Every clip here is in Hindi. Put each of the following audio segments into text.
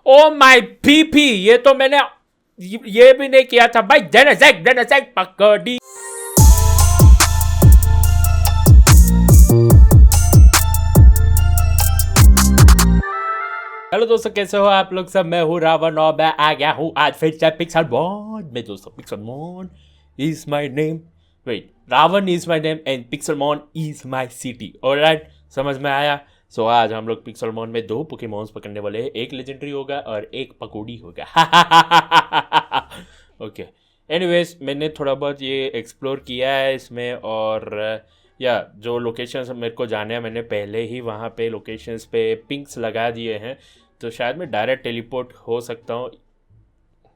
ओ माय पीपी, ये तो मैंने ये भी नहीं किया था भाई। जनसेक पकड़ी। हेलो दोस्तों, कैसे हो आप लोग सब। मैं हूँ रावण और मैं आ गया हूँ आज फिर से पिक्सेलमोन में दोस्तों। Pixelmon is my name, wait, Ravan is my name and Pixelmon is my city. Alright, समझ में आया। सो आज हम लोग पिक्सेलमोन में दो पोकेमॉन्स पकड़ने वाले हैं, एक लेजेंडरी होगा और एक पकौड़ी होगा। ओके, एनीवेज मैंने थोड़ा बहुत ये एक्सप्लोर किया है इसमें, और या जो लोकेशंस मेरे को जाने हैं मैंने पहले ही वहाँ पे लोकेशंस पे पिंक्स लगा दिए हैं, तो शायद मैं डायरेक्ट टेलीपोर्ट हो सकता हूँ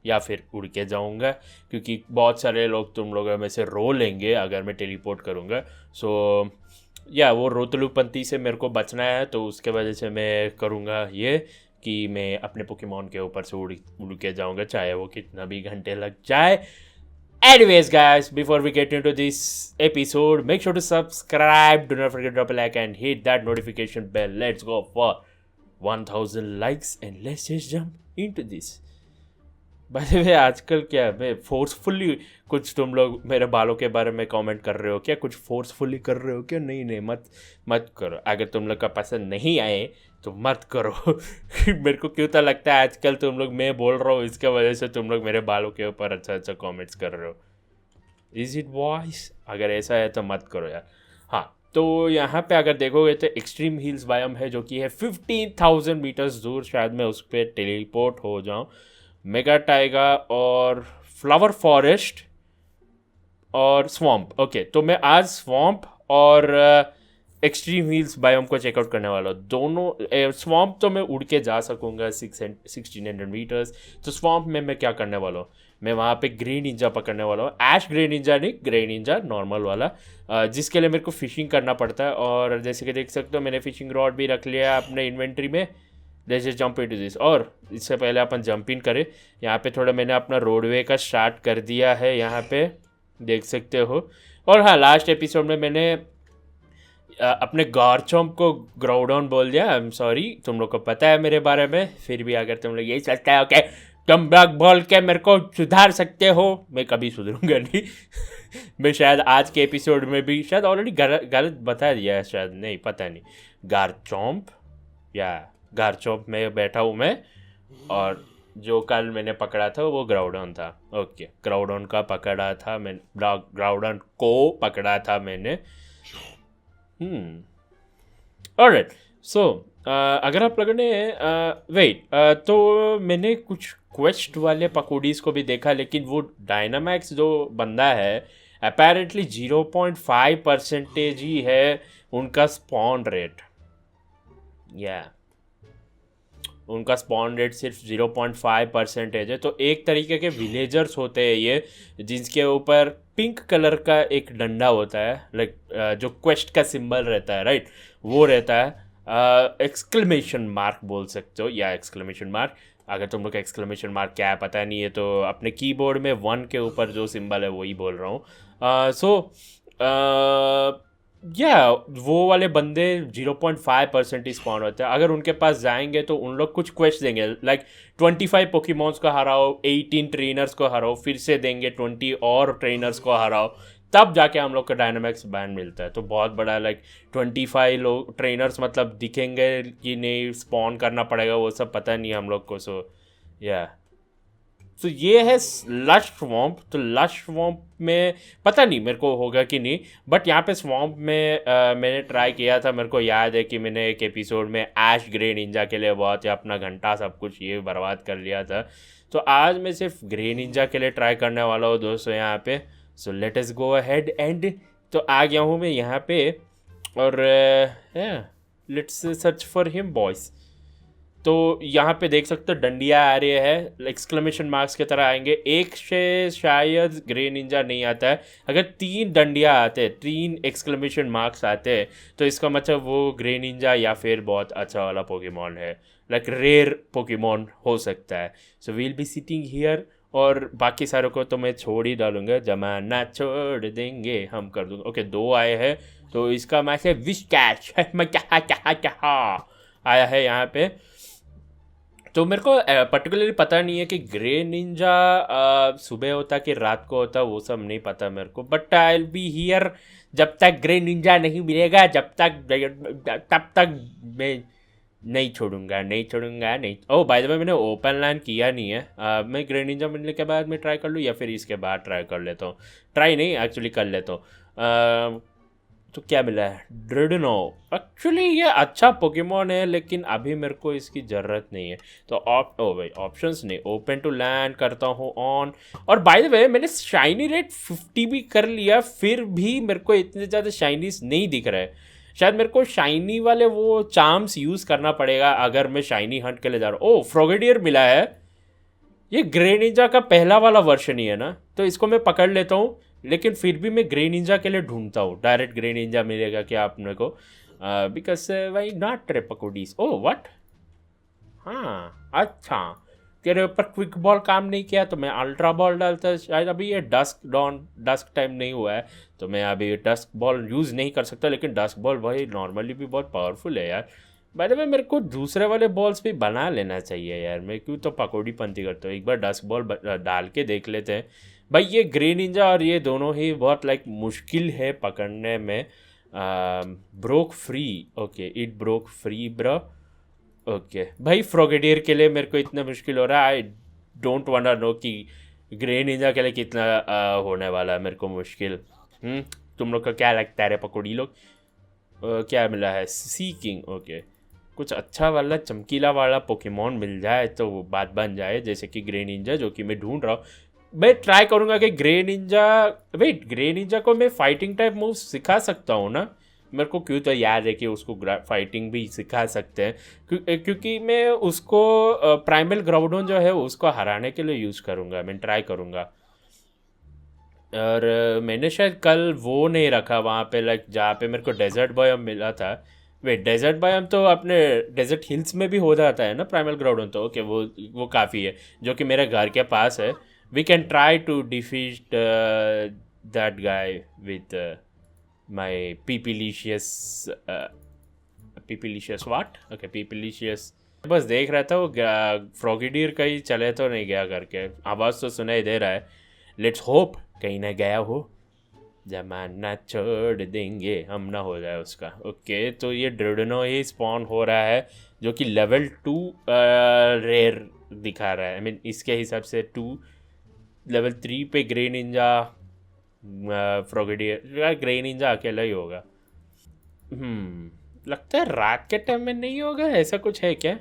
या फिर उड़ के जाऊँगा, क्योंकि बहुत सारे लोग तुम लोगों में से रो लेंगे अगर मैं टेलीपोर्ट करूँगा। सो या वो रोतलूपंती से मेरे को बचना है, तो उसके वजह से मैं करूँगा ये कि मैं अपने पोकेमॉन के ऊपर से उड़ के जाऊँगा, चाहे वो कितना भी घंटे लग जाए। Anyways, guys, before we get into this episode, make sure to subscribe. Do not forget to drop a like and hit that notification bell. Let's go for 1000 likes and let's just jump into this. By the way, आजकल क्या मैं फोर्सफुली कुछ तुम लोग मेरे बालों के बारे में कमेंट कर रहे हो क्या? कुछ फोर्सफुली कर रहे हो क्या? नहीं, मत करो। अगर तुम लोग का पसंद नहीं आए तो मत करो। मेरे को क्यों तो लगता है आजकल तुम लोग, मैं बोल रहा हूँ इसके वजह से तुम लोग मेरे बालों के ऊपर अच्छा कमेंट्स कर रहे हो। Is it voice? अगर ऐसा है तो मत करो यार। हाँ, तो यहाँ पे अगर देखोगे तो एक्सट्रीम हिल्स बायोम है, जो कि है 15,000 मीटर्स दूर। शायद मैं उस पर टेलीपोर्ट हो जाऊँ। मेगा टाइगा और फ्लावर फॉरेस्ट और स्वॉम्प। ओके, तो मैं आज स्वॉम्प और एक्सट्रीम हिल्स बायोम को चेकआउट करने वाला हूँ। दोनों स्वॉम्प तो मैं उड़ के जा सकूँगा 1600 मीटर्स। तो स्वॉम्प में मैं क्या करने वाला हूँ, मैं वहाँ पे ग्रे निंजा पकड़ने वाला हूँ। ऐश ग्रे निंजा नहीं, ग्रे निंजा नॉर्मल वाला, जिसके लिए मेरे को फिशिंग करना पड़ता है। और जैसे कि देख सकते हो मैंने फिशिंग रॉड भी रख लिया है अपने इन्वेंट्री में। Let's just jump into this. और इससे पहले अपन जंप इन करें, यहाँ पे थोड़ा मैंने अपना रोडवे का स्टार्ट कर दिया है, यहाँ पे देख सकते हो। और हाँ, लास्ट एपिसोड में मैंने अपने गार्चम्प को ग्राउडॉन बोल दिया। आई एम सॉरी, तुम लोग को पता है मेरे बारे में, फिर भी अगर तुम लोग यही सोचते हो कि तुम लोग बोल के मेरे को सुधार सकते हो, मैं कभी सुधरूंगा नहीं। मैं शायद आज के एपिसोड में भी शायद ऑलरेडी गलत बता दिया है, शायद, नहीं पता नहीं। गार्चम्प या गार्चम्प में बैठा हूँ मैं, और जो कल मैंने पकड़ा था वो ग्राउडॉन था। ओके, ग्राउडॉन का पकड़ा था मैं, ग्राउडॉन को पकड़ा था मैंने। ऑलराइट, सो अगर आप लोगों ने वेट, तो मैंने कुछ क्वेस्ट वाले पकौड़ीज को भी देखा, लेकिन वो डायनामैक्स जो बंदा है अपेरेंटली 0.5% ही है उनका स्पॉन रेट। या उनका स्पॉन रेट सिर्फ 0.5% है। तो एक तरीके के विलेजर्स होते हैं ये, जिसके ऊपर पिंक कलर का एक डंडा होता है, लाइक जो क्वेस्ट का सिंबल रहता है, राइट, वो रहता है। एक्सक्लेमेशन मार्क बोल सकते हो, या एक्सक्लेमेशन मार्क। अगर तुम लोग का एक्सक्लेमेशन मार्क क्या है पता नहीं है, तो अपने कीबोर्ड में 1 के ऊपर जो सिंबल है वही बोल रहा हूँ। या वो वाले बंदे 0.5% ही स्पॉन होते हैं। अगर उनके पास जाएंगे तो उन लोग कुछ क्वेस्ट देंगे, लाइक 25 पोकेमॉन्स को हराओ, 18 ट्रेनर्स को हराओ, फिर से देंगे 20 और ट्रेनर्स को हराओ, तब जाके हम लोग को डायनामिक्स बैंड मिलता है। तो बहुत बड़ा, लाइक 25 लोग ट्रेनर्स मतलब दिखेंगे कि नहीं, स्पॉन करना पड़ेगा, वो सब पता नहीं हम लोग को। तो ये है लश स्वॉम्प। तो लश स्वॉम्प में पता नहीं मेरे को होगा कि नहीं, बट यहाँ पे स्वॉम्प में मैंने ट्राई किया था। मेरे को याद है कि मैंने एक एपिसोड में ऐश ग्रे निंजा के लिए बहुत ही अपना घंटा सब कुछ ये बर्बाद कर लिया था। तो आज मैं सिर्फ ग्रे निंजा के लिए ट्राई करने वाला हूँ दोस्तों यहाँ पे। So let us go ahead and तो आ गया हूँ मैं यहाँ पे, और let's search for him boys. तो यहाँ पे देख सकते हो डंडिया आ रही है, एक्सक्लेमेशन मार्क्स की तरह आएंगे। एक से शायद ग्रे निंजा नहीं आता है। अगर 3 डंडिया आते हैं, 3 एक्सक्लेमेशन मार्क्स आते हैं, तो इसका मतलब वो ग्रे निंजा या फिर बहुत अच्छा वाला पोकेमॉन है, लाइक रेयर पोकेमॉन हो सकता है। So we'll be sitting here, और बाकी सारों को तो मैं छोड़ ही डालूंगा, जमाना छोड़ देंगे हम कर दूंगा। ओके, 2 आए हैं, तो इसका मैच है विश कैच। मैं क्या आया है यहाँ पे। तो मेरे को पर्टिकुलरली पता नहीं है कि ग्रे निंजा सुबह होता कि रात को होता, वो सब नहीं पता मेरे को, but I will be here जब तक ग्रे निंजा नहीं मिलेगा, जब तक तब तक मैं नहीं छोड़ूंगा, नहीं छोड़ूंगा, नहीं। ओह बाय द वे, मैंने ओपन लैंड किया नहीं है। मैं ग्रे निंजा मिलने के बाद मैं ट्राई कर लूँ या फिर इसके बाद ट्राई कर लेता हूँ। ट्राई नहीं, एक्चुअली कर लेता हूँ। तो क्या मिला है, ड्रिडनो। एक्चुअली ये अच्छा पोकेमॉन है, लेकिन अभी मेरे को इसकी ज़रूरत नहीं है। तो ओ भाई ऑप्शंस नहीं, ओपन टू लैंड करता हूँ ऑन। और बाय द वे मैंने शाइनी रेट 50 भी कर लिया, फिर भी मेरे को इतने ज़्यादा शाइनीज नहीं दिख रहा है। शायद मेरे को शाइनी वाले वो चार्म्स यूज़ करना पड़ेगा अगर मैं शाइनी हंट के लिए जा रहा हूँ। ओह फ्रोगेडियर मिला है, ये ग्रे निंजा का पहला वाला वर्शन ही है ना, तो इसको मैं पकड़ लेता हूँ। लेकिन फिर भी मैं ग्रे निंजा के लिए ढूंढता हूँ, डायरेक्ट ग्रे निंजा मिलेगा क्या अपने को, बिकॉज वाई नॉट रे पकोडीज। ओ व्हाट, हाँ अच्छा, तेरे ऊपर क्विक बॉल काम नहीं किया तो मैं अल्ट्रा बॉल डालता। शायद अभी ये डस्क टाइम नहीं हुआ है, तो मैं अभी डस्क बॉल यूज़ नहीं कर सकता। लेकिन डस्क बॉल भाई नॉर्मली भी बहुत पावरफुल है यार। बाय द वे मेरे को दूसरे वाले बॉल्स भी बना लेना चाहिए यार, मैं क्यों तो पकौड़ी पंती करता हूँ। एक बार डस्क बॉल डाल के देख लेते हैं। भाई ये ग्रे निंजा और ये दोनों ही बहुत लाइक मुश्किल है पकड़ने में। Broke free, okay it broke free bro. Okay भाई फ्रोगेडियर के लिए मेरे को इतना मुश्किल हो रहा है। आई डोंट वांट नो कि ग्रे निंजा के लिए कितना होने वाला है मेरे को मुश्किल। तुम लोग का क्या लगता है रे पकौड़ी लोग? क्या मिला है, सीकिंग। ओके कुछ अच्छा वाला चमकीला वाला पोकेमॉन मिल जाए तो वो बात बन जाए, जैसे कि ग्रे निंजा जो कि मैं ढूंढ रहा हूँ। मैं ट्राई करूँगा कि ग्रे निंजा को मैं फाइटिंग टाइप मूव सिखा सकता हूँ ना। मेरे को क्यों तो याद है कि उसको फाइटिंग भी सिखा सकते हैं, क्योंकि मैं उसको प्राइमल ग्राउडोन जो है उसको हराने के लिए यूज़ करूँगा, मैं ट्राई करूँगा। और मैंने शायद कल वो नहीं रखा वहाँ पे, लाइक जहाँ पे मेरे को डेजर्ट बायोम मिला था। वे डेजर्ट बायोम तो अपने डेजर्ट हिल्स में भी हो जाता है ना प्राइमल ग्राउडन, तो ओके वो काफ़ी है जो कि मेरे घर के पास है। We can try to defeat that guy with my peepilicious what, okay peepilicious. बस देख रहा था वो फ्रॉगीडियर कहीं चले तो नहीं गया करके, आवाज़ तो सुनाई दे रहा है। लेट्स होप कहीं ना गया हो, जमाना छोड़ देंगे हम ना हो जाए उसका। ओके तो ये ड्रिडनो ही स्पॉन हो रहा है जो कि लेवल 2 रेयर दिखा रहा है। आई मीन इसके हिसाब से 2 लेवल 3 पे ग्रे निंजा फ्रोगेडियर, ग्रे निंजा अकेला ही होगा। लगता है रात के टाइम में नहीं होगा, ऐसा कुछ है क्या?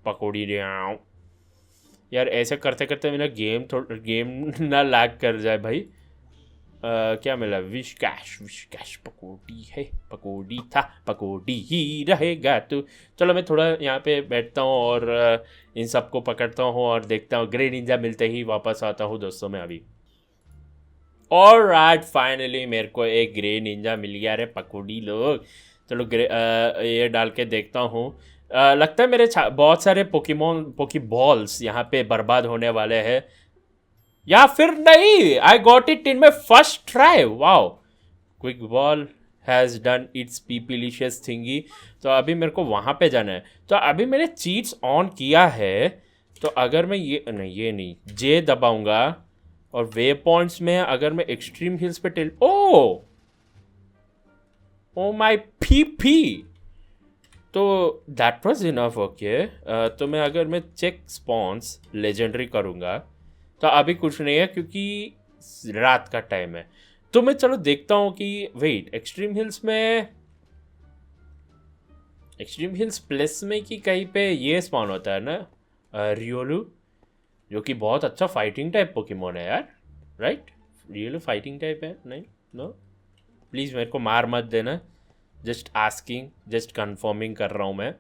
पकौड़ी यार ऐसे करते करते मेरा गेम ना लैग कर जाए भाई। क्या मिला, विश कैश पकौड़ी है, पकौड़ी था पकौड़ी ही रहेगा। तो चलो मैं थोड़ा यहाँ पे बैठता हूँ और इन सबको पकड़ता हूँ और देखता हूँ। ग्रे निंजा मिलते ही वापस आता हूँ दोस्तों मैं अभी। ऑलराइट फाइनली मेरे को एक ग्रे निंजा मिल गया रे पकौड़ी लोग। चलो ये डाल के देखता हूँ। लगता है मेरे बहुत सारे पोकीबॉल्स यहाँ पे बर्बाद होने वाले हैं, या फिर नहीं। I got it in my first try, wow. Quick ball has done its peepilicious thingy. तो अभी मेरे को वहाँ पे जाना है। तो अभी मैंने चीट्स ऑन किया है, तो अगर मैं ये नहीं जे दबाऊंगा और वे पॉइंट्स में अगर मैं एक्सट्रीम हिल्स पे ओ माई पी, तो दैट वाज इनफ। ओके तो अगर मैं चेक स्पॉन्स लेजेंडरी करूँगा तो अभी कुछ नहीं है क्योंकि रात का टाइम है। तो मैं चलो देखता हूँ कि वेट एक्सट्रीम हिल्स प्लस में कि कहीं पे ये स्पॉन होता है ना, रियोलू, जो कि बहुत अच्छा फाइटिंग टाइप पोकेमोन है यार, राइट? रियोलू फाइटिंग टाइप है? नहीं, नो प्लीज़ मेरे को मार मत देना, जस्ट आस्किंग, जस्ट कंफर्मिंग कर रहा हूँ मैं।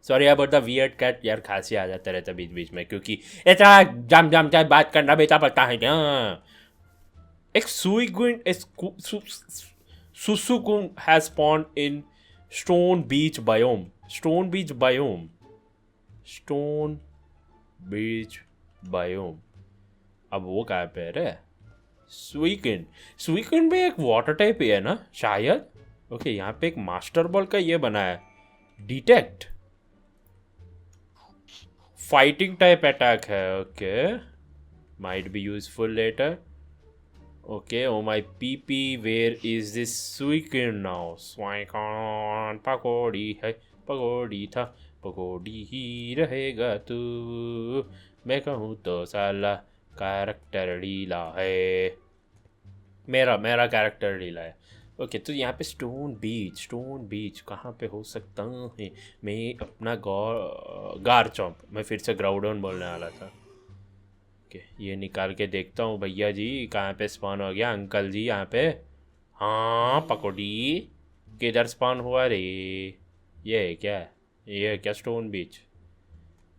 Sorry about the weird cat यार, खांसी आ जाता रहता बीच बीच में क्योंकि ऐसा जम बात करना बेटा पड़ता है क्या। एक Suicune has spawned in stone beach biome. अब वो कहाँ पे है रे? स्वीकिन, स्वीकिन भी एक वाटर टाइप ही है ना शायद। ओके, यहाँ पे एक मास्टर बॉल का ये बना है, डिटेक्ट फाइटिंग टाइप अटैक है। Okay, might be useful later. Okay, oh my pp, where is this Suicune now? Suicune, पकौड़ी है, पकौड़ी था, पकौड़ी ही रहेगा तू, मैं कहूँ तो साला कैरेक्टर ढीला है, मेरा मेरा कैरेक्टर ढीला है। ओके, तो यहाँ पे स्टोन बीच, स्टोन बीच कहाँ पे हो सकता है? मैं अपना गार चौंप, मैं फिर से ग्राउडन बोलने वाला था। ओके, ये निकाल के देखता हूँ। भैया जी कहाँ पे स्पॉन हो गया? अंकल जी यहाँ पे? हाँ पकौड़ी, किधर स्पॉन हुआ रे? ये है क्या? ये है क्या स्टोन बीच?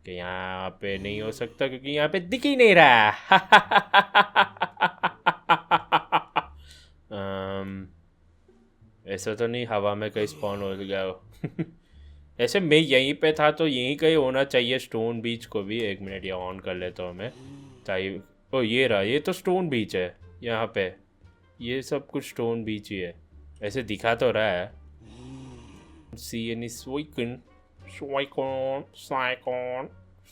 कि यहाँ पे नहीं हो सकता क्योंकि यहाँ पे दिख ही नहीं रहा ऐसा तो नहीं हवा में कहीं स्पॉन हो गया हो ऐसे मैं यहीं पे था तो यहीं कहीं होना चाहिए स्टोन बीच को भी। एक मिनट ये ऑन कर लेता हूँ मैं ताकि, ओ ये रहा, ये तो स्टोन बीच है यहाँ पे, ये सब कुछ स्टोन बीच ही है, ऐसे दिखा तो रहा है। सी एनी स्वीकन, स्वाइकॉन, साइकॉन,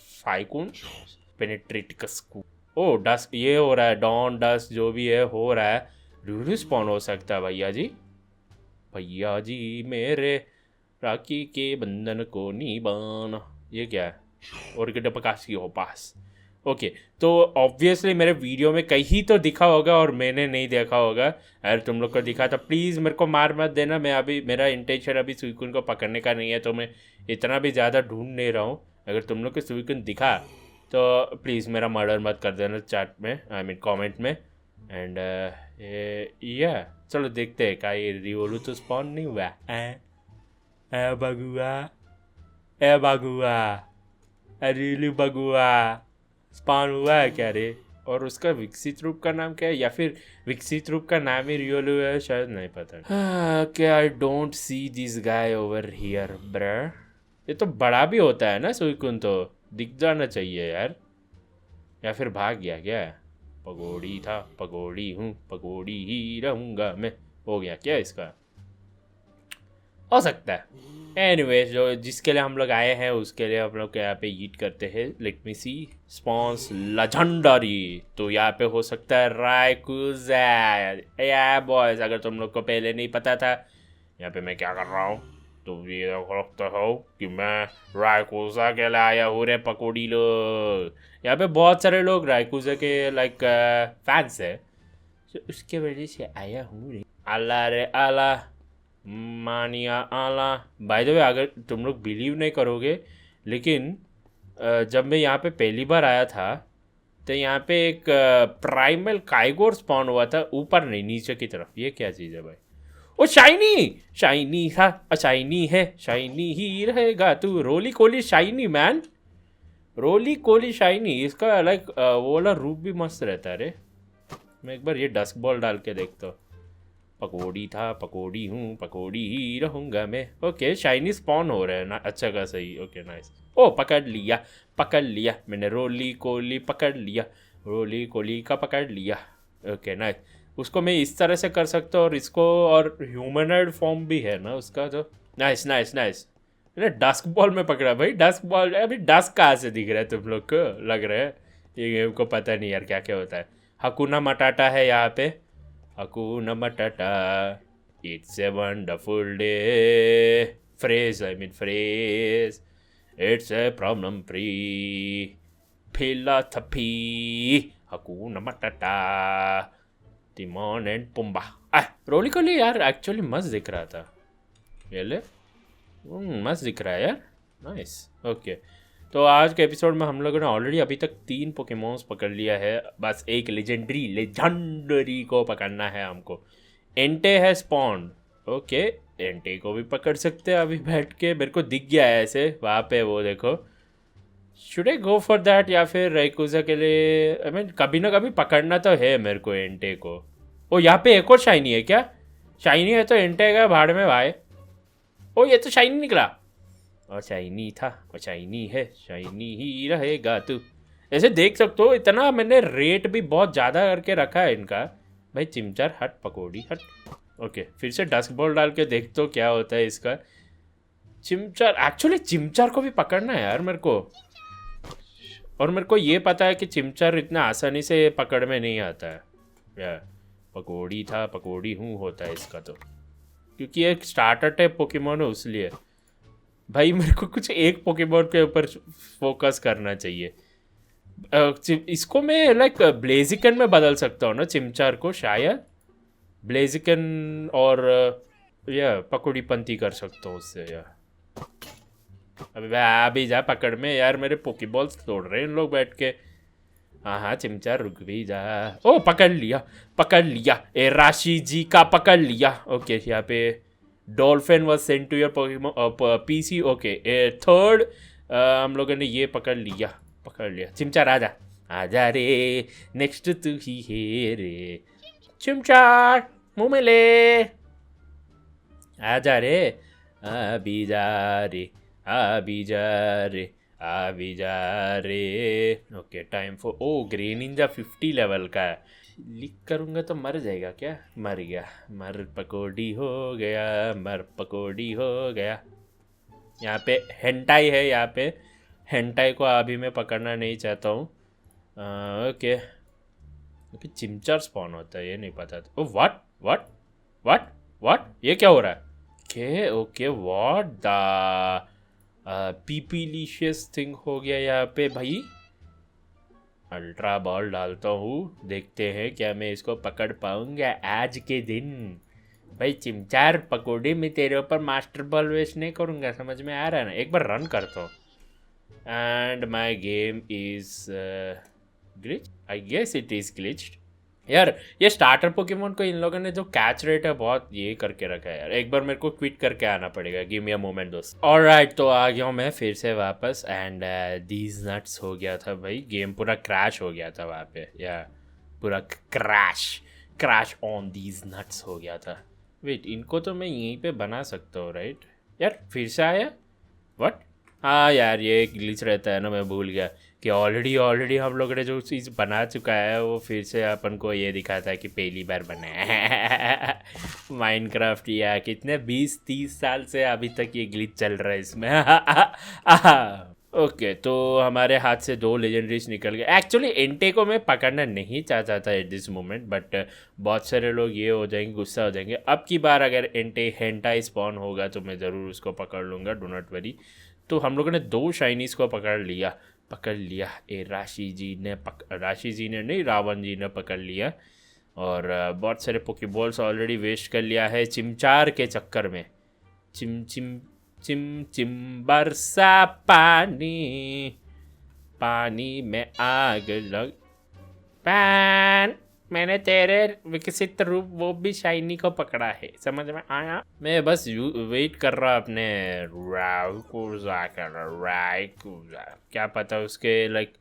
साइकॉन, पेनिट्रेटिकस को। ओ डस्क, ये हो रहा है, डॉन डस्क जो भी है हो रहा है। रिव्यू स्पॉन हो सकता है भैया जी, भैया जी मेरे राखी के बंधन को निभाना। ये क्या है? और के प्रकाश की हो पास। ओके, तो ऑब्वियसली मेरे वीडियो में कहीं तो दिखा होगा और मैंने नहीं देखा होगा। अगर तुम लोग को दिखा तो प्लीज़ मेरे को मार मत देना। मैं अभी, मेरा इंटेंशन अभी सुइकुन को पकड़ने का नहीं है, तो मैं इतना भी ज़्यादा ढूंढ नहीं रहा हूँ। अगर तुम लोग को सुइकुन दिखा तो प्लीज़ मेरा मर्डर मत कर देना चैट में, आई मीन कॉमेंट में। एंड या चलो देखते हैं, क्या ये रिवोलू तो स्पॉन नहीं हुआ? ए बगुआ, ए बगुआ, अरेलू बगुआ स्पॉन हुआ है क्या रे? और उसका विकसित रूप का नाम क्या है? या फिर विकसित रूप का नाम ही रियोलू है शायद, नहीं पता। क्या I don't see this guy over here bruh. ये तो बड़ा भी होता है ना सुइकुन, तो दिख जाना चाहिए यार। या फिर भाग गया क्या? पगोड़ी था, पगोड़ी हूँ, पगोड़ी ही रहूँगा मैं। हो गया क्या इसका? हो सकता है। एनीवेज, जो जिसके लिए हम लोग आए हैं उसके लिए हम लोग यहाँ पे ईट करते हैं। लेट मी सी, स्पॉन्स लेजेंडरी, तो यहाँ पे हो सकता है रायकुजा। या बॉयज, अगर तुम लोग को पहले नहीं पता था यहाँ पे मैं क्या कर रहा हूँ, तो ये रखते हो कि मैं रायकुजा के लिए आया हूँ रे पकौड़ी लोग। यहाँ पे बहुत सारे लोग रायकुजा के लाइक फैंस है, तो उसके वजह से आया हूँ रे। आला रे आला, मानिया आला। बाय द वे, अगर तुम लोग बिलीव नहीं करोगे, लेकिन जब मैं यहाँ पे पहली बार आया था तो यहाँ पे एक प्राइमल काइगोर स्पॉन हुआ था, ऊपर नहीं नीचे की तरफ। ये क्या चीज़ है भाई? ओ शाइनी, शाइनी था, शाइनी है, शाइनी ही रहेगा तू। रोली कोली शाइनी मैन, रोली कोली शाइनी। इसका लाइक वो वाला रूप भी मस्त रहता है रे। मैं एक बार ये डस्क बॉल डाल के देखता हूँ। पकौड़ी था, पकौड़ी हूँ, पकौड़ी ही रहूँगा मैं। ओके, शाइनी स्पॉन हो रहा है ना, अच्छा का सही। Okay nice. ओ पकड़ लिया, पकड़ लिया मैंने, रोली कोली पकड़ लिया, रोली कोली का पकड़ लिया। Okay nice. उसको मैं इस तरह से कर सकता हूँ, और इसको, और ह्यूमनॉइड फॉर्म भी है ना उसका, तो नाइस नाइस नाइस। मैंने डस्क बॉल में पकड़ा भाई, डस्क बॉल। अभी डस्क कहाँ से दिख रहा है तुम लोग को? लग रहा है ये गेम को पता नहीं यार क्या क्या होता है। हकुना मटाटा है यहाँ पे, Hakuna Matata, it's a wonderful day. Phrase, I mean phrase. It's a problem free. Philosophy. Hakuna Matata. Timon and Pumbaa. रोली कोली यार एक्चुअली मस्त दिख रहा था। ये ले, मस्त दिख रहा है यार, नाइस। ओके, तो आज के एपिसोड में हम लोगों ने ऑलरेडी अभी तक 3 पोकेमॉन्स पकड़ लिया है, बस एक लेजेंडरी को पकड़ना है हमको। एंटे है स्पॉन। ओके, एंटे को भी पकड़ सकते हैं अभी बैठ के। मेरे को दिख गया है ऐसे वहाँ पे, वो देखो। Should I go for that या फिर रायकुजा के लिए? आई मीन कभी ना कभी पकड़ना तो है मेरे को एंटे को। ओ यहाँ पे एक और शाइनी है क्या? शाइनी है तो एंटे का भाड़ में भाई। ओ ये तो शाइनी निकला, और शाइनी था, और शाइनी है, शाइनी ही रहेगा तू। ऐसे देख सकते हो, इतना मैंने रेट भी बहुत ज़्यादा करके रखा है इनका, भाई चिमचार हट, पकौड़ी हट। ओके, फिर से डस्क बॉल डाल के देख तो क्या होता है इसका। चिमचार, एक्चुअली चिमचार को भी पकड़ना है यार मेरे को, और मेरे को ये पता है कि चिमचार इतना आसानी से पकड़ में नहीं आता है यार। पकौड़ी था, पकौड़ी हूँ होता है इसका तो, क्योंकि एक स्टार्टर टाइप पोकेमोन है उसलिए। भाई मेरे को कुछ एक पोकेमोन के ऊपर फोकस करना चाहिए। इसको मैं लाइक ब्लेजिकन में बदल सकता हूँ ना चिमचार को, शायद ब्लेजिकन, और या पकौड़ी पंती कर सकता हूँ उससे यार। अबे भाई आ भी जा पकड़ में यार, मेरे पोकेबॉल्स तोड़ रहे हैं इन लोग बैठ के। हाँ हाँ चिमचार रुक भी जा। ओ पकड़ लिया, पकड़ लिया, ए राशि जी का पकड़ लिया। ओके यहाँ पे dolphin was sent to your PC. Okay third हम लोगों ने ये पकड़ लिया, पकड़ लिया। चिमचार आजा, आजा रे, नेक्स्ट तू ही है रे। चिमचार मुंह में ले, आजा रे, आ भी जा रे, आ भी जा रे, आ भी जा रे। Okay time for, oh Greninja 50 level का है। लिख करूँगा तो मर जाएगा क्या? मर गया, मर पकौड़ी हो गया, मर पकौड़ी हो गया। यहाँ पे हेंटाई है, यहाँ पे हेंटाई को अभी मैं पकड़ना नहीं चाहता हूँ। ओके ओके, चिमचार स्पॉन होता है ये नहीं पता था। Oh what what what what, ये क्या हो रहा है? Okay okay, what the peepilicious thing हो गया यहाँ पे भाई। अल्ट्रा बॉल डालता हूँ, देखते हैं क्या मैं इसको पकड़ पाऊंगा आज के दिन। भाई चिमचार पकौड़े में तेरे ऊपर मास्टर बॉल वेस्ट नहीं करूँगा, समझ में आ रहा है ना? एक बार रन करता हूँ। And my game is glitch, I guess it is glitched. यार ये स्टार्टर पोकेमोन को इन लोगों ने जो कैच रेट है बहुत ये करके रखा है यार। एक बार मेरे को क्विट करके आना पड़ेगा, गिव मी अ मोमेंट दोस्त। ऑलराइट तो आ गया हूँ मैं फिर से वापस, एंड दीज नट्स हो गया था भाई, गेम पूरा क्रैश हो गया था वहाँ पे, या पूरा crash, crash on these nuts हो गया था। वेट, इनको तो मैं यहीं पे बना सकता हूँ राइट? यार फिर से आया व्हाट? हाँ यार ये ग्लिच रहता है ना, मैं भूल गया कि ऑलरेडी हम लोग ने जो चीज़ बना चुका है वो फिर से अपन को ये दिखाता है कि पहली बार बनाया। माइनक्राफ्ट या कितने 20-30 साल से अभी तक ये ग्लिच चल रहा है इसमें। ओके तो हमारे हाथ से 2 लेजेंडरीज निकल गए। एक्चुअली एंटे को मैं पकड़ना नहीं चाहता था एट दिस मोमेंट, बट बहुत सारे लोग ये हो जाएंगे, गुस्सा हो जाएंगे। अब की बार अगर एंटे हेंटाई स्पॉन होगा तो मैं ज़रूर उसको पकड़ लूँगा, डो नॉट वरी। तो हम लोगों ने 2 शाइनीज़ को पकड़ लिया, पकड़ लिया। राशि जी ने नहीं, रावण जी ने पकड़ लिया। और बहुत सारे पोकेबॉल्स ऑलरेडी वेस्ट कर लिया है चिमचार के चक्कर में। चिम चिम चिम चिम बरसा पानी, पानी में आग लग। पैन, मैंने तेरे विकसित रूप वो भी शाइनी को पकड़ा है, समझ में आया? मैं बस वेट कर रहा अपने राव को जाकर, क्या पता उसके लाइक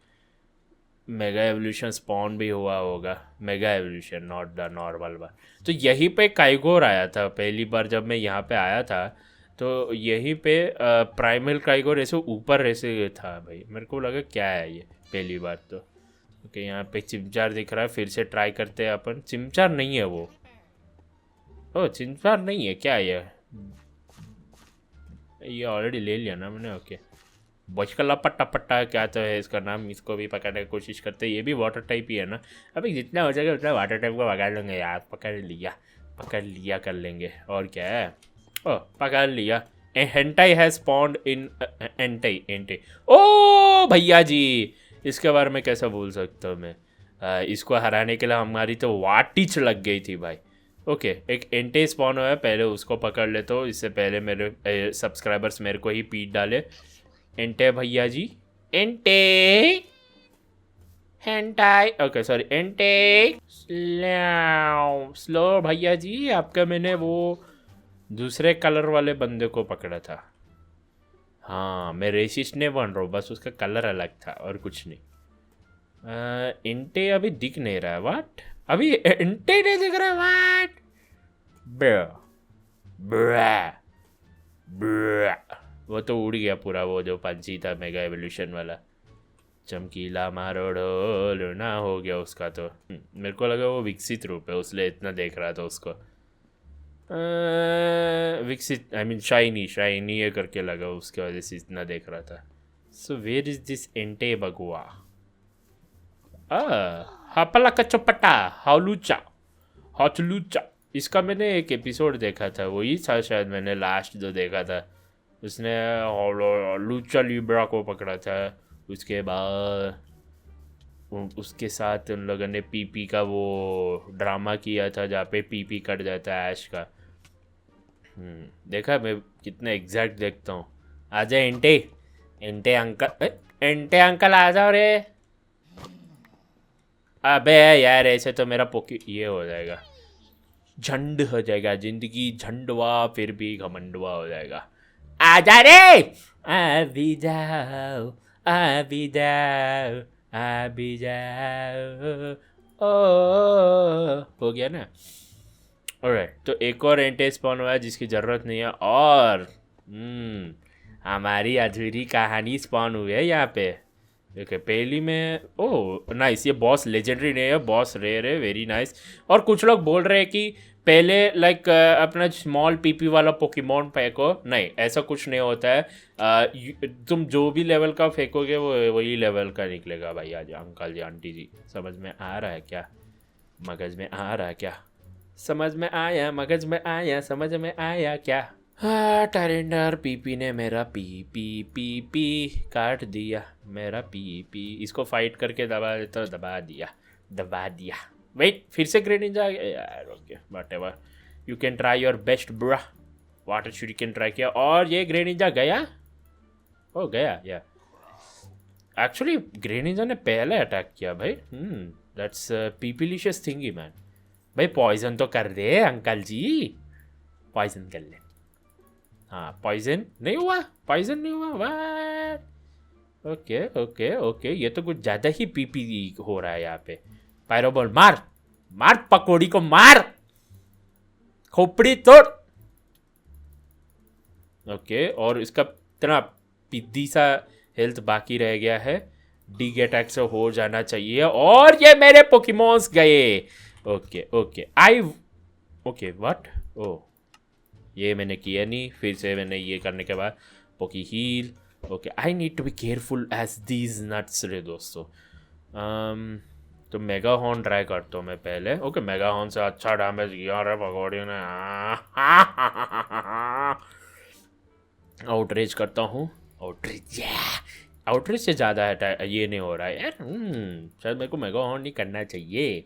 मेगा एवोल्यूशन स्पॉन भी हुआ होगा। Mega evolution, not the normal one. तो यहीं पे काइगोर आया था पहली बार जब मैं यहाँ पे आया था, तो यहीं पे प्राइमल काइगोर ऐसे ऊपर ऐसे था भाई। मेरे को लगा क्या है ये पहली बार तो। ओके यहाँ पे चिमचार दिख रहा है, फिर से ट्राई करते हैं अपन। चिमचार नहीं है वो, ओ चिमचार नहीं है क्या ये ऑलरेडी ले लिया ना मैंने। ओके बचकला पट्टा पट्टा क्या तो है इसका नाम, इसको भी पकड़ने की कोशिश करते हैं। ये भी वाटर टाइप ही है ना, अभी जितना हो जाएगा उतना वाटर टाइप को पकड़ लेंगे यार। पकड़ लिया कर लेंगे, और क्या है। ओ पकड़ लिया। हेंटाई हैज स्पॉन्ड इन एंटे। ओ भैया जी, इसके बारे में कैसा भूल सकता हूँ मैं। इसको हराने के लिए हमारी तो वाटिच लग गई थी भाई। ओके एक एंटे स्पॉन हुआ है, पहले उसको पकड़ लेता हूँ, इससे पहले मेरे सब्सक्राइबर्स मेरे को ही पीट डाले। एंटे भैया जी, एंटे हेंटाई, ओके सॉरी एंटे स्लो भैया जी, आपका मैंने वो दूसरे कलर वाले बंदे को पकड़ा था। हाँ मैं रेसिस्ट नहीं बन रहा हूँ, बस उसका कलर अलग था और कुछ नहीं। इंटे अभी दिख नहीं रहा है, वाट? अभी इंटे नहीं दिख रहा है, वाट? वो तो उड़ गया पूरा, वो जो पंछी था मेगा एवोल्यूशन वाला। चमकीला मारो ढोल ना हो गया उसका तो। मेरे को लगा वो विकसित रूप है, उसलिए इतना देख रहा था उसको। विकसित आई मीन शाइनी, शाइनी ये करके लगा, उसके वजह से इतना देख रहा था। So where is this एंटे बगुआ? Hapla कचोपटा हाउलूचा हॉचलूचा। इसका मैंने एक एपिसोड देखा था, वही था शायद मैंने लास्ट जो देखा था। उसने लूचा लिब्रा को पकड़ा था, उसके बाद उसके साथ उन लोगों ने पीपी का वो ड्रामा किया था जहाँ पे पीपी कट जाता है ऐश का। देखा मैं कितना एग्जैक्ट देखता हूँ। आजा एंटे, एंटे अंकल, एंटे अंकल आ जाओ रे। अबे यार ऐसे तो मेरा पोकी ये हो जाएगा, झंड हो जाएगा, जिंदगी झंडवा फिर भी घमंडवा हो जाएगा। आजा रे, आ भी जाओ, आ भी जाओ, आ भी जाओ। ओ हो गया ना। ऑलराइट, तो एक और एंटे स्पॉन हुआ है जिसकी ज़रूरत नहीं है, और हमारी अधूरी कहानी स्पॉन हुई है यहाँ पे। ओके, पहली में ओह नाइस, ये बॉस लेजेंडरी नहीं है, बॉस रेयर है, वेरी नाइस। और कुछ लोग बोल रहे हैं कि पहले लाइक अपना स्मॉल पीपी वाला पोकेमॉन फेंको, नहीं ऐसा कुछ नहीं होता है। तुम जो भी लेवल का फेंकोगे वो वही लेवल का निकलेगा भाई। आज अंकल जी आंटी जी, समझ में आ रहा है क्या? मगज में आ रहा है क्या? समझ में आया, मगज में आया, समझ में आया क्या? हाँ, टायरेंडर पीपी ने मेरा पी पी पी पी काट दिया, मेरा पी पी। इसको फाइट करके दबा देता, दबा दिया, दबा दिया। वेट, फिर से ग्रेड निंजा आ गया यार। Okay whatever, you can try your best bra, water shoot you can try किया। और ये ग्रेड निंजा गया, ओ गया या एक्चुअली ग्रेड निंजा ने पहले अटैक किया भाई। That's peepilicious thingy man. भाई पॉइजन तो कर दे अंकल जी, पॉइजन कर ले। हाँ पॉइजन नहीं हुआ, पॉइजन नहीं हुआ, वाह। ओके ओके ओके, ये तो कुछ ज़्यादा ही पीपी हो रहा है यहाँ पे। पायरोबॉल मार, मार पकौड़ी को, मार खोपड़ी तोड़। ओके, और इसका इतना पिद्दी सा हेल्थ बाकी रह गया है, डी अटैक से हो जाना चाहिए। और ये मेरे पोकेमॉन्स गए। Okay okay I okay what, oh ये मैंने किया नहीं, फिर से मैंने ये करने के बाद poke heal. Okay, I need to be careful as these nuts रे दोस्तों। तो मेगा हॉर्न ट्राई करता हूँ मैं पहले। ओके, मेगा हॉर्न से अच्छा डैमेज किया रे पकौड़ी ने। आउटरीच करता हूँ, आउटरीच, आउटरीच से ज़्यादा है ये नहीं हो रहा है यार। शायद मेरे को मेगा हॉर्न नहीं करना चाहिए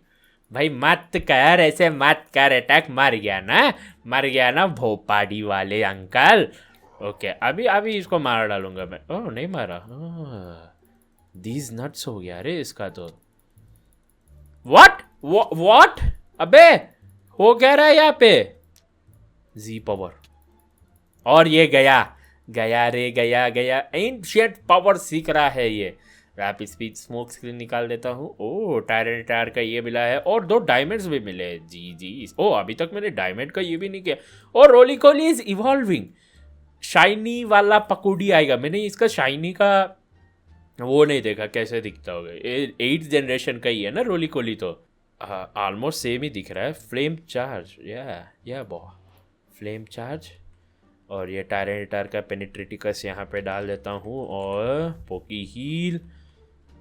भाई। मत कर ऐसे, मत कर, अटैक मर गया ना, मर गया ना भोपाड़ी वाले अंकल। ओके, अभी अभी इसको मार डालूंगा मैं। ओह नहीं मारा, दीज नट्स हो गया अरे इसका तो। व्हाट अबे हो क्या रहा है यहाँ पे? जी पावर, और ये गया गया रे, गया गया। एंशिएंट पावर सीख रहा है ये। रैप स्पीड स्मोक स्क्रीन निकाल देता हूँ। ओ टायर टायर का ये मिला है, और 2 डायमंड्स भी मिले। जी जी, ओ अभी तक मैंने डायमंड का ये भी नहीं किया। और रोली कोली इज इवॉल्विंग, शाइनी वाला पकौड़ी आएगा। मैंने इसका शाइनी का वो नहीं देखा कैसे दिखता होगा। 8th जनरेशन का ही है ना रोली कोली, तो ऑलमोस्ट सेम ही दिख रहा है। फ्लेम चार्ज, या बहुत फ्लेम चार्ज। और ये टायर का पेनिट्रेटिकस यहाँ पे डाल देता हूँ, और पोकी हील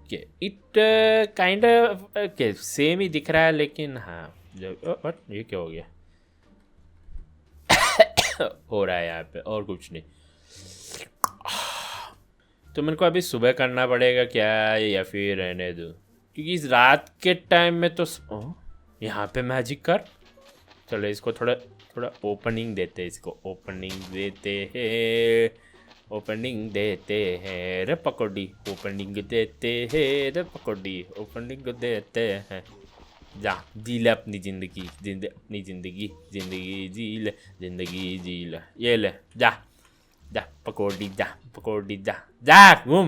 के इट काइंड के सेम ही दिख रहा है, लेकिन हाँ जब ये क्या हो गया हो रहा है यहाँ पे, और कुछ नहीं। तो मेरे को अभी सुबह करना पड़ेगा क्या, या फिर रहने दूँ? क्योंकि इस रात के टाइम में तो यहाँ पे मैजिक कर। चलो इसको थोड़ा थोड़ा ओपनिंग देते हैं, इसको ओपनिंग देते हैं, ओपनिंग देते हैं रे पकौड़ी, ओपनिंग देते हैं रे पकौड़ी, ओपनिंग देते हैं। जा जी ले अपनी ज़िंदगी, अपनी ज़िंदगी, ज़िंदगी जी ले, ज़िंदगी जी ले, ये ले, जा जा पकौड़ी, जा पकौड़ी, जा जा घूम।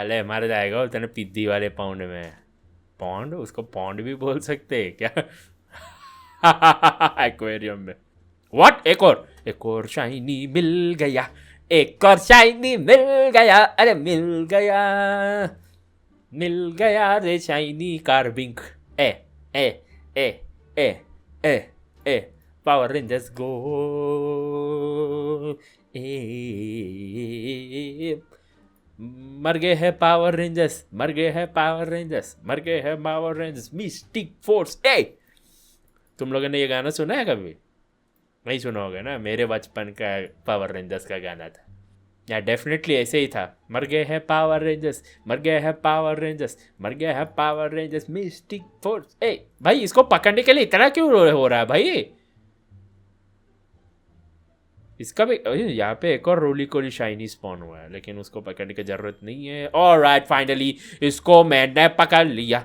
ले मर जाएगा तेने पिद्दी वाले पाउंड में। पौंड, उसको पौंड भी बोल सकते हैं क्या? एक्वेरियम में। व्हाट, एक और शाइनी मिल गया, एक और शाइनी मिल गया, अरे मिल गया। मिल गया रे शाइनी कार्बिंग। ए ए ए ए ए ए पावर रेंजर्स गो। ए मर गए हैं पावर रेंजर्स, मर गए हैं पावर रेंजर्स, मर गए हैं पावर रेंजर्स, मिस्टिक फोर्स। ए तुम लोगों ने ये गाना सुना है कभी? नहीं सुना होगा ना, मेरे बचपन का पावर रेंजर्स का गाना था। या डेफिनेटली ऐसे ही था, मर गए हैं पावर रेंजर्स, मर गए हैं पावर रेंजर्स, मर गए हैं पावर रेंजर्स, मिस्टिक फोर्स। ए भाई इसको पकड़ने के लिए इतना क्यों हो रहा है भाई? इसका भी यहाँ पे एक और रोली कोली शाइनी स्पॉन हुआ है, लेकिन उसको पकड़ने की जरूरत नहीं है। ऑलराइट फाइनली इसको मैंने पकड़ लिया।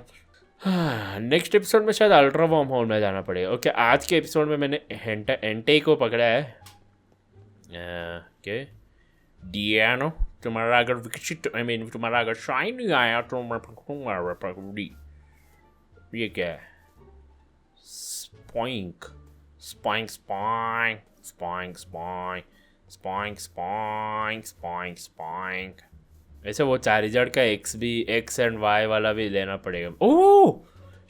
नेक्स्ट एपिसोड में शायद अल्ट्रा वॉर्म होल में जाना पड़ेगा। ओके आज के एपिसोड में मैंने एंटे को पकड़ा है। ओके डियानो, तुम्हारा अगर विकसित तुम्हारा अगर शाइन नहीं आया तो मैं पकड़ूंगा पकड़ी। ये क्या है? स्पॉइंक स्पॉइंक स्पॉइंक स्पॉइंक स्पॉइंक स्पॉइंक स्पॉइंक स्पॉइंक स्पॉइंक। ऐसे वो चारिजड़ का एक्स एंड वाई वाला भी लेना पड़ेगा। Oh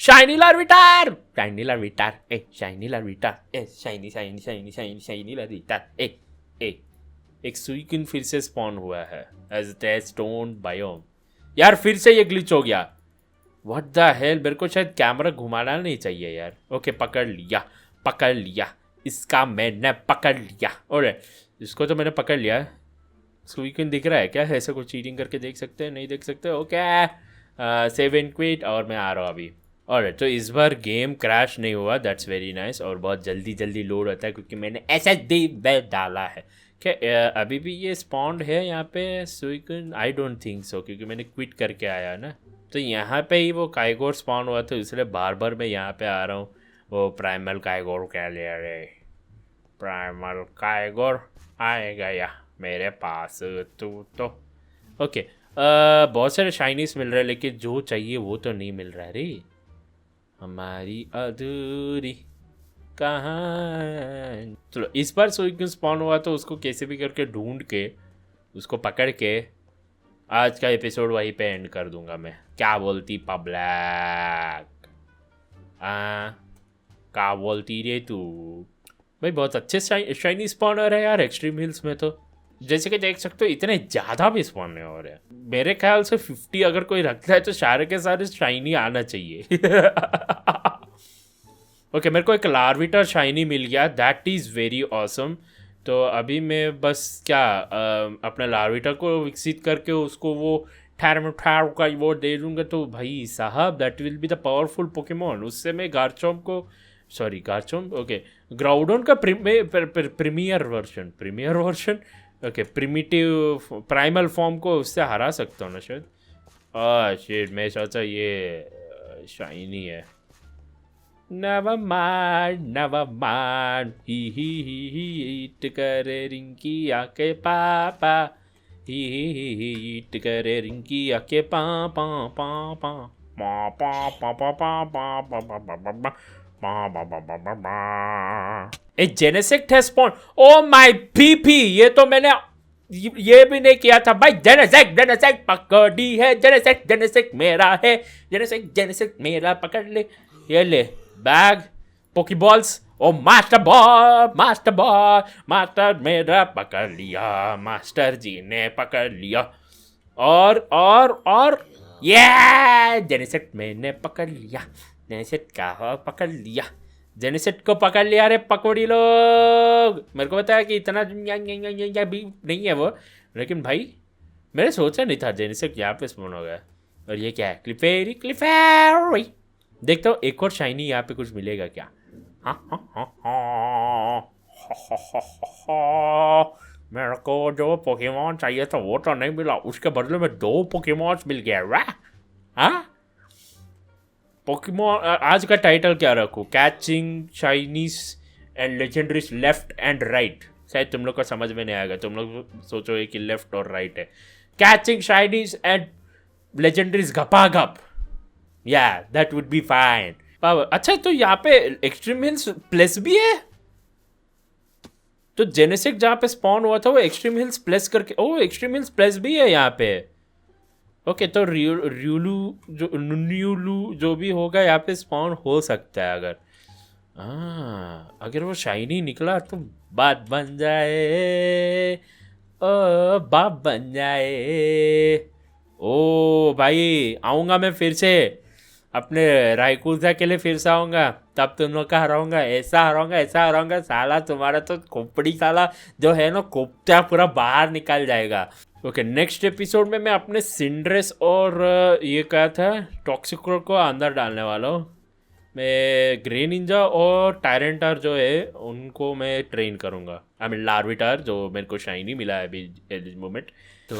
shiny Larvitar, shiny Larvitar, a shiny Larvitar, a shiny shiny shiny shiny shiny Larvitar. A a एक सुइकिन फिर से स्पॉन हुआ है एज द स्टोन बायोम। यार फिर से ये ग्लिच हो गया। व्हाट द हेल, मेरे को शायद कैमरा घुमाना नहीं चाहिए यार। ओके पकड़ लिया, पकड़ लिया, इसका मैंने पकड़ लिया। और इसको तो मैंने पकड़ लिया। सुइकिन दिख रहा है क्या? ऐसे कुछ चीटिंग करके देख सकते हैं? नहीं देख सकते। ओके सेव एंड क्विट और मैं आ रहा हूँ अभी। और तो इस बार गेम क्रैश नहीं हुआ, दैट्स वेरी नाइस। और बहुत जल्दी जल्दी लोड होता है क्योंकि मैंने SSD में डाला है। क्या अभी भी ये स्पॉन्ड है यहाँ पे सुइकिन? आई डोंट थिंक सो, क्योंकि मैंने क्विट करके आया ना। तो यहाँ पे ही वो काइगोर स्पॉन हुआ था, इसलिए बार बार मैं यहाँ पे आ रहा हूँ। वो प्राइमल काइगोर क्या ले रहे? प्राइमल काइगोर आएगा या मेरे पास तो ओके। बहुत सारे शाइनीस मिल रहे हैं, लेकिन जो चाहिए वो तो नहीं मिल रहा रे। हमारी अधूरी कहानी। चलो इस बार सुइकिन स्पॉन हुआ तो उसको कैसे भी करके ढूंढ के उसको पकड़ के आज का एपिसोड वहीं पे एंड कर दूंगा मैं। क्या बोलती पब्लिक? क्या बोलती रे तू? भाई बहुत अच्छे शाइनी स्पॉनर है यार एक्सट्रीम हिल्स में। तो जैसे कि देख सकते हो इतने ज़्यादा भी स्पॉन नहीं हो रहे हैं। मेरे ख्याल से 50 अगर कोई रखता है तो सारे के सारे शाइनी आना चाहिए। ओके मेरे को एक लार्विटर शाइनी मिल गया, दैट इज़ वेरी ऑसम। तो अभी मैं बस क्या अपने लार्विटर को विकसित करके उसको वो ठैर का वो दे दूँगा तो भाई साहब that will be the powerful Pokemon. उससे मैं गार्चोम्प ओके ग्राउडोन का premier version okay primitive primal form को उससे हरा सकता हूँ ना शायद। शिट मैं सोचा ये शाइनी है। Never mind, ही करे रिंकी आके पापा, ही करे रिंकी आके पा पा पा पा पा पा पा पा पा पा पा। ए जेनेसेक्ट है स्पॉन। ओ माय पीपी, ये तो मैंने ये भी नहीं किया था भाई। जेनेसेक्ट पकड़ी है, जेनेसेक्ट मेरा है, जेनेसेक्ट मेरा पकड़ ले। ये ले बैग पोकीबॉल्स। ओ मास्टर मेरा पकड़ लिया, मास्टर जी ने पकड़ लिया। और ये जेनेसेक्ट मैंने पकड़ लिया, जेनेसेक्ट का पकड़ लिया, जेनेसेक्ट को पकड़ लिया रे पकौड़ी लोग। मेरे को पता है कि इतना भी नहीं है वो, लेकिन भाई मैंने सोचा नहीं था जेनेसेक्ट यहाँ पे स्पॉन हो गया। और ये क्या है? क्लिफेरी। देखता हूँ एक और शाइनी यहाँ पे कुछ मिलेगा क्या। मेरे को जो पोकेमॉन चाहिए था वो तो नहीं मिला, उसके बदले में 2 पोकेमॉन मिल गया। हाँ पोकेमॉन आज का टाइटल क्या रखूँ? Catching shinies and legendaries left and right. शायद तुम लोग को समझ में नहीं आएगा, तुम लोग सोचोगे कि लेफ्ट और राइट है। कैचिंग शाइनीज एंड लेजेंडरीज घपाघप। Yeah, that would be fine. अच्छा तो यहाँ पे एक्सट्रीम हिल्स प्लस भी है। तो जेनेसिक जहाँ पे स्पॉन हुआ था वो एक्सट्रीम हिल्स प्लस करके, ओ एक्सट्रीम हिल्स प्लस भी है यहाँ पे। ओके तो रियोलू जो न्यूलू जो भी होगा यहाँ पे स्पॉन हो सकता है अगर, हाँ अगर वो शाइनी निकला तो बात बन जाए, ओ बाप बन जाए। ओ भाई आऊँगा मैं फिर से, अपने रायकुजा के लिए फिर से आऊँगा, तब तुम लोग का हराऊंगा, ऐसा हराऊंगा ऐसा हराऊंगा साला, तुम्हारा तो खोपड़ी साला जो है ना कोफ्ता पूरा बाहर निकल जाएगा। ओके नेक्स्ट एपिसोड में मैं अपने सिंड्रेस और ये क्या था टॉक्सिको को अंदर डालने वाला हूँ। मैं ग्रे निंजा और टायरेंटार जो है उनको मैं ट्रेन करूँगा, आई मीन लार्विटार जो मेरे को शाइनी मिला है अभी एट दिस मोमेंट। तो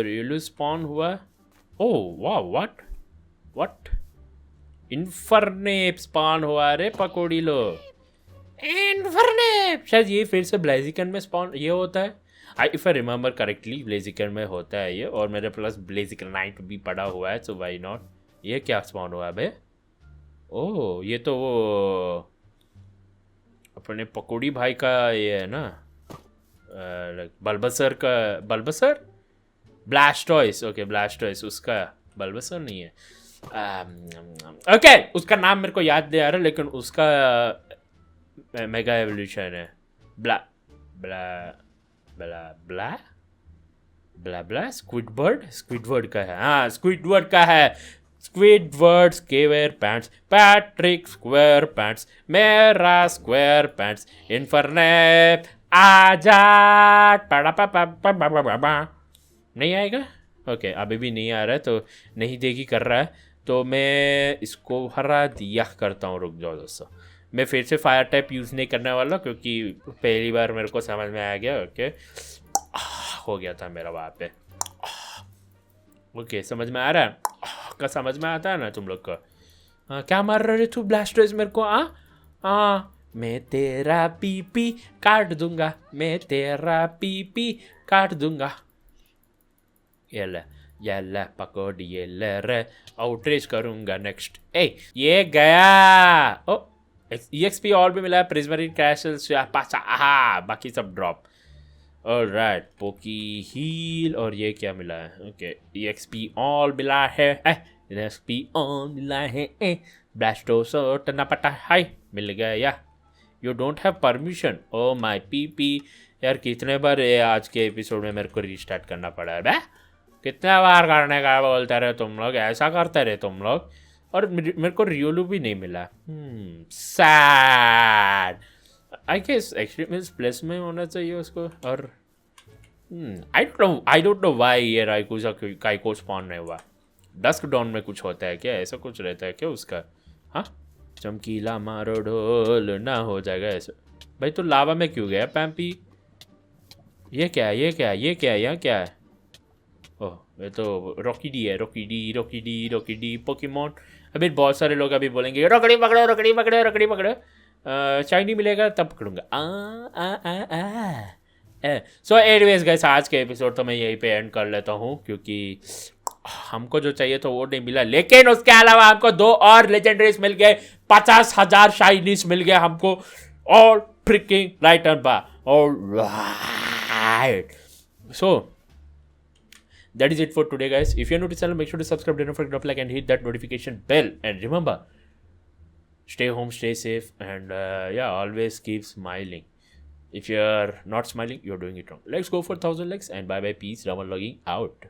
रियलू स्पॉन हुआ, ओह वाह व्हाट व्हाट, इन्फरनेप स्पॉन हुआ रे पकोड़ी लो, इन्फरनेप शायद ये फिर से ब्लेजिकन में स्पॉन ये होता है, I if I remember correctly Blaziken में होता है ये, और मेरे प्लस ब्लेजिकन नाइट भी पड़ा हुआ है, सो वाई नॉट। ये क्या स्पॉन हुआ है बे, ओह ये तो वो अपने पकोड़ी भाई का ये है ना, बल्बसर का, बल्बसर ब्लास्टॉइस, ओके ब्लास्टॉइस उसका, बल्बसर नहीं है, ओके उसका नाम मेरे को याद नहीं आ रहा, लेकिन उसका मेगा एवोल्यूशन है, ब्ला ब्ला ब्ला ब्ला ब्ला ब्ला स्क्विडवर्ड, स्क्विडवर्ड का है, हाँ स्क्विडवर्ड का है, Squidward square pants, Patrick square pants, मेरा स्क्वायर पैंट्स, इन्फरनेप आजा, नहीं आएगा, ओके अभी भी नहीं आ रहा है तो नहीं देगी कर रहा है, तो मैं इसको हरा दिया करता हूँ, रुक जाओ दोस्तों, मैं फिर से फायर टाइप यूज़ नहीं करने वाला क्योंकि पहली बार मेरे को समझ में आ गया, ओके हो गया था मेरा वहाँ पे, ओके समझ में आ रहा है, का समझ में आता है ना तुम लोग का, हाँ क्या मार रहे तू ब्लास्टर्स मेरे को, हाँ मैं तेरा पीपी काट दूंगा, मैं तेरा पीपी काट दूंगा, ये पकड़ ये ले रे, आउटरीच करूंगा नेक्स्ट, ए ये गया, ओ EXP और भी मिला है, प्रिज्मरिन क्रैशल्स पासा, आहा बाकी सब ड्रॉप, ऑलराइट पोकी हील, और ये क्या मिला है, ओके EXP ऑल मिला है, EXP ऑल मिला है, ब्लास्टोसो टना पटा हाय मिल गया, या you don't have permission, O my PP, यार कितने बार ये आज के एपिसोड में मेरे को रीस्टार्ट करना पड़ा है बे, कितने बार करने का बोलते रहे तुम लोग, ऐसा करते रहे तुम लोग, और मेरे को रियोलू भी नहीं मिला, sad, I guess extreme place में होना चाहिए उसको, और आई डोंट नो व्हाई ये राइकुजा काइको स्पॉन नहीं हुआ, डस्क डॉन में कुछ होता है क्या, ऐसा कुछ रहता है क्या उसका, हाँ चमकीला मारो ढोल ना हो जाएगा ऐसा, भाई तो लावा में क्यों गया पैम्पी, ये क्या है ये क्या है ये क्या है यहाँ क्या है, ओह ये तो रॉकीडी है, रॉकीडी पोकेमॉन, अभी बहुत सारे लोग अभी बोलेंगे रकड़ी पकड़ो रकड़ी पकड़ो रकड़ी पकड़ो, शाइनी मिलेगा तब पकड़ूंगा, सो एनीवेज गाइस आज के एपिसोड तो मैं यहीं पे एंड कर लेता हूँ क्योंकि हमको जो चाहिए तो वो नहीं मिला, लेकिन उसके अलावा हमको 2 और लेजेंडरीज मिल गए, 50,000 शाइनीज मिल गए हमको, और फ्रिकिंग राइट एंड बा, alright so that is it for today guys, if you're new to the channel make sure to subscribe, don't forget to drop like and hit that notification bell, and remember stay home, stay safe, and yeah always keep smiling, if you're not smiling you're doing it wrong. Let's go for 1,000 likes and bye bye, peace, Raman logging out.